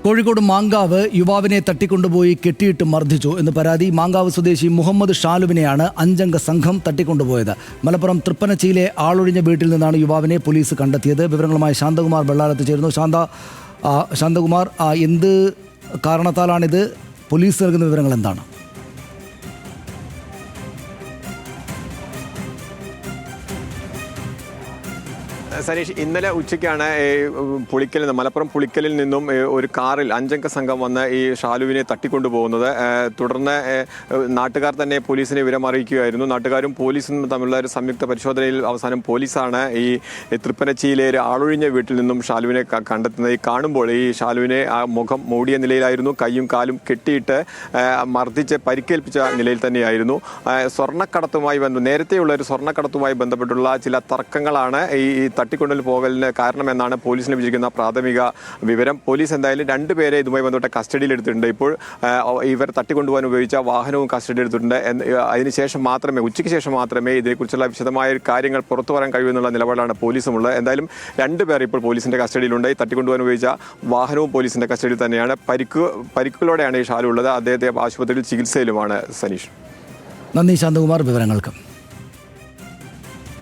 കോഴിക്കോട് മാങ്കാവ് യുവാവിനെ തട്ടിക്കൊണ്ടുപോയി കെട്ടിയിട്ട് മർദ്ദിച്ചു എന്ന് പരാതി. മാങ്കാവ് സ്വദേശി മുഹമ്മദ് ഷാലുവിനെയാണ് 5 അംഗ സംഘം തട്ടിക്കൊണ്ടുപോയത്. മലപ്പുറം തൃപ്പനച്ചിയിലെ ആളൊഴിഞ്ഞ വീട്ടിൽ നിന്നാണ് യുവാവിനെ പോലീസ് കണ്ടെത്തിയത്. വിവരങ്ങളുമായി ശാന്തകുമാർ വെള്ളാരത്ത് ചേരുന്നു. ശാന്തകുമാർ, എന്ത് കാരണത്താലാണിത്? പോലീസ് നൽകുന്ന വിവരങ്ങൾ എന്താണ്? സനീഷ്, ഇന്നലെ ഉച്ചയ്ക്കാണ് മലപ്പുറം പുളിക്കലിൽ നിന്നും ഒരു കാറിൽ 5 അംഗ സംഘം വന്ന് ഈ ഷാലുവിനെ തട്ടിക്കൊണ്ടുപോകുന്നത്. തുടർന്ന് നാട്ടുകാർ തന്നെ പോലീസിനെ വിവരം അറിയിക്കുകയായിരുന്നു. നാട്ടുകാരും പോലീസും തമ്മിലുള്ള ഒരു സംയുക്ത പരിശോധനയിൽ അവസാനം പോലീസാണ് ഈ തൃപ്പനച്ചിയിലെ ഒരു ആളൊഴിഞ്ഞ വീട്ടിൽ നിന്നും ഷാലുവിനെ കണ്ടെത്തുന്നത്. കാണുമ്പോൾ ഈ ഷാലുവിനെ മുഖം മൂടിയ നിലയിലായിരുന്നു, കൈയും കാലും കെട്ടിയിട്ട് മർദ്ദിച്ച് പരിക്കേൽപ്പിച്ച നിലയിൽ തന്നെയായിരുന്നു. നേരത്തെയുള്ള ഒരു സ്വർണ്ണക്കടത്തുമായി ബന്ധപ്പെട്ടുള്ള ചില തർക്കങ്ങളാണ് ഈ തട്ടിക്കൊണ്ടു പോകലിന് കാരണമെന്നാണ് പോലീസിന് ലഭിച്ചിരിക്കുന്ന പ്രാഥമിക വിവരം. പോലീസ് എന്തായാലും 2 പേരെ ഇതുമായി ബന്ധപ്പെട്ട കസ്റ്റഡിയിൽ എടുത്തിട്ടുണ്ട്. ഇപ്പോൾ ഇവർ തട്ടിക്കൊണ്ടുപോകാൻ ഉപയോഗിച്ച വാഹനവും കസ്റ്റഡി എടുത്തിട്ടുണ്ട്. അതിനുശേഷം മാത്രമേ, ഉച്ചയ്ക്ക് ശേഷം മാത്രമേ ഇതിനെക്കുറിച്ചുള്ള വിശദമായ കാര്യങ്ങൾ പുറത്തു പറയാൻ കഴിയുമെന്നുള്ള നിലപാടാണ് പോലീസുമുള്ളത്. എന്തായാലും 2 പേർ ഇപ്പോൾ പോലീസിന്റെ കസ്റ്റഡിയിലുണ്ട്. തട്ടിക്കൊണ്ടുപോകാൻ ഉപയോഗിച്ച വാഹനവും പോലീസിന്റെ കസ്റ്റഡിയിൽ തന്നെയാണ്. പരിക്കുകളോടെയാണ് ഈ ഷാലു ഉള്ളത്. അദ്ദേഹത്തെ ആശുപത്രിയിൽ ചികിത്സയിലുമാണ്. സനീഷ്, നന്ദി ശാന്തകുമാർ വിവരങ്ങൾക്ക്.